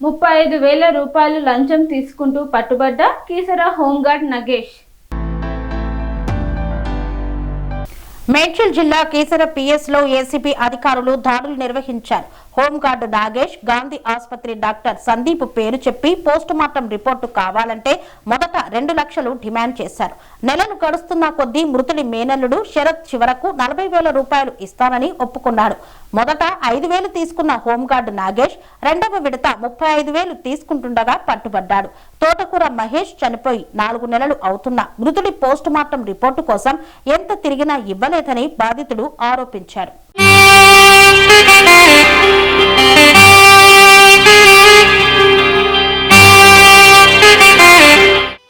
35,000 రూపాయలు లంచం తీసుకుంటూ పట్టుబడ్డ కీసర హోంగార్డ్ నగేష్. మేడ్చల్ జిల్లా కీసర పిఎస్ లో ఏసీబీ అధికారులు దాడులు నిర్వహించారు. హోంగార్డు నాగేష్ గాంధీ ఆసుపత్రి డాక్టర్ సందీప్ పేరు చెప్పి పోస్టుమార్టం రిపోర్టు కావాలంటే మొదట 2 లక్షలు డిమాండ్ చేశారు. నెలలు గడుస్తున్న కొద్దీ మృతుడి మేనల్లుడు శరత్ చివరకు 40,000 రూపాయలు ఇస్తానని ఒప్పుకున్నాడు. మొదట 5,000 తీసుకున్న హోంగార్డు నాగేష్ రెండవ విడత 35,000 తీసుకుంటుండగా పట్టుబడ్డాడు. తోటకూర మహేష్ చనిపోయి 4 నెలలు అవుతున్నా మృతుడి పోస్టుమార్టం రిపోర్టు కోసం ఎంత తిరిగినా ఇవ్వలేదని బాధితుడు ఆరోపించారు.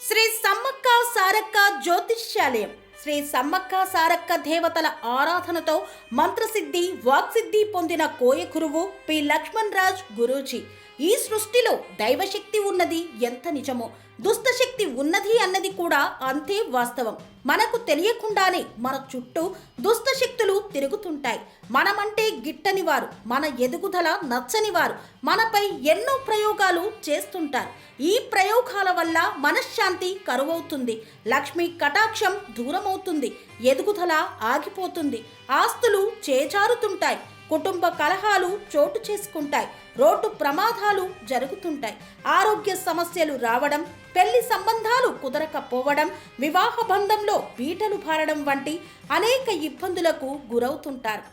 శ్రీ సమ్మక్క సారక్క జ్యోతిష్యాలయం శ్రీ సమ్మక్క సారక్క దేవతల ఆరాధనతో మంత్రసిద్ధి వాక్సిద్ధి పొందిన కోయకురువు పి లక్ష్మణ్ రాజ్ గురూజీ. ఈ సృష్టిలో దైవశక్తి ఉన్నది ఎంత నిజమో దుష్టశక్తి ఉన్నది అన్నది కూడా అంతే వాస్తవం. మనకు తెలియకుండానే మన చుట్టూ దుష్టశక్తులు తిరుగుతుంటాయి. మనమంటే గిట్టని వారు, మన ఎదుగుదల నచ్చని వారు మనపై ఎన్నో ప్రయోగాలు చేస్తుంటారు. ఈ ప్రయోగాల వల్ల మనశ్శాంతి కరువవుతుంది, లక్ష్మీ కటాక్షం దూరమవుతుంది, ఎదుగుదల ఆగిపోతుంది, ఆస్తులు చేజారుతుంటాయి, కుటుంబ కలహాలు చోటు చేసుకుంటాయి, రోడ్డు ప్రమాదాలు జరుగుతుంటాయి, ఆరోగ్య సమస్యలు రావడం, పెళ్లి సంబంధాలు కుదరకపోవడం, వివాహ బంధంలో బీటలు భారడం వంటి అనేక ఇబ్బందులకు గురవుతుంటారు.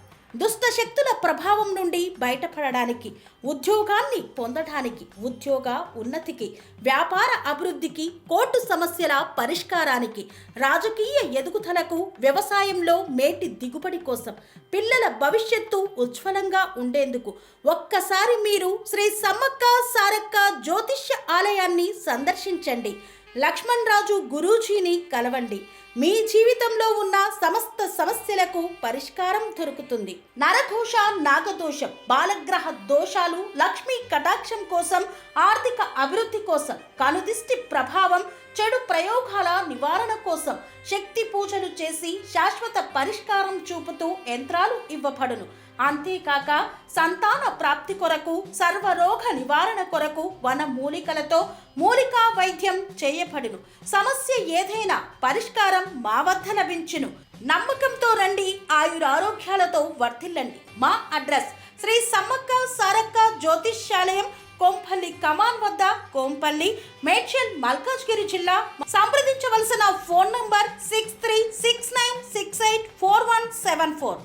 దుష్ట శక్తుల ప్రభావం నుండి బయటపడడానికి, ఉద్యోగాన్ని పొందడానికి, ఉద్యోగ ఉన్నతికి, వ్యాపార అభివృద్ధికి, కోర్టు సమస్యల పరిష్కారానికి, రాజకీయ ఎదుగుదలకు, వ్యవసాయంలో మేటి దిగుబడి కోసం, పిల్లల భవిష్యత్తు ఉజ్వలంగా ఉండేందుకు ఒక్కసారి మీరు శ్రీ సమ్మక్క సారక్క జ్యోతిష్య ఆలయాన్ని సందర్శించండి. లక్ష్మణ్ రాజు గురూజీని కలవండి. మీ జీవితంలో ఉన్న సమస్త సమస్యలకు పరిష్కారం దొరుకుతుంది. నరఘోష, నాగదోషం, బాలగ్రహ దోషాలు, లక్ష్మీ కటాక్షం కోసం, ఆర్థిక అభివృద్ధి కోసం, కనుదిష్టి ప్రభావం, చెడు ప్రయోగాల నివారణ కోసం శక్తి పూజలు చేసి శాశ్వత పరిష్కారం చూపుతూ యంత్రాలు ఇవ్వబడును. అంతేకాక సంతాన ప్రాప్తి కొరకు, సర్వరోగ నివారణ కొరకు వన మూలికలతో మూలికా వైద్యం చేయబడును. సమస్య ఏదైనా పరిష్కారం మా వద్ద లభించును. నమ్మకంతో రండి, ఆయురారోగ్యాలతో వర్ధిల్లండి. మా అడ్రస్ శ్రీ సమ్మక్క సారక్క జ్యోతిష్యాలయం, కొంపల్లి కమాన్ వద్ద, కొంపల్లి, మేడ్చల్, మల్కాజ్గిరి జిల్లా. సంప్రదించవలసిన ఫోన్ నంబర్ 6369684174.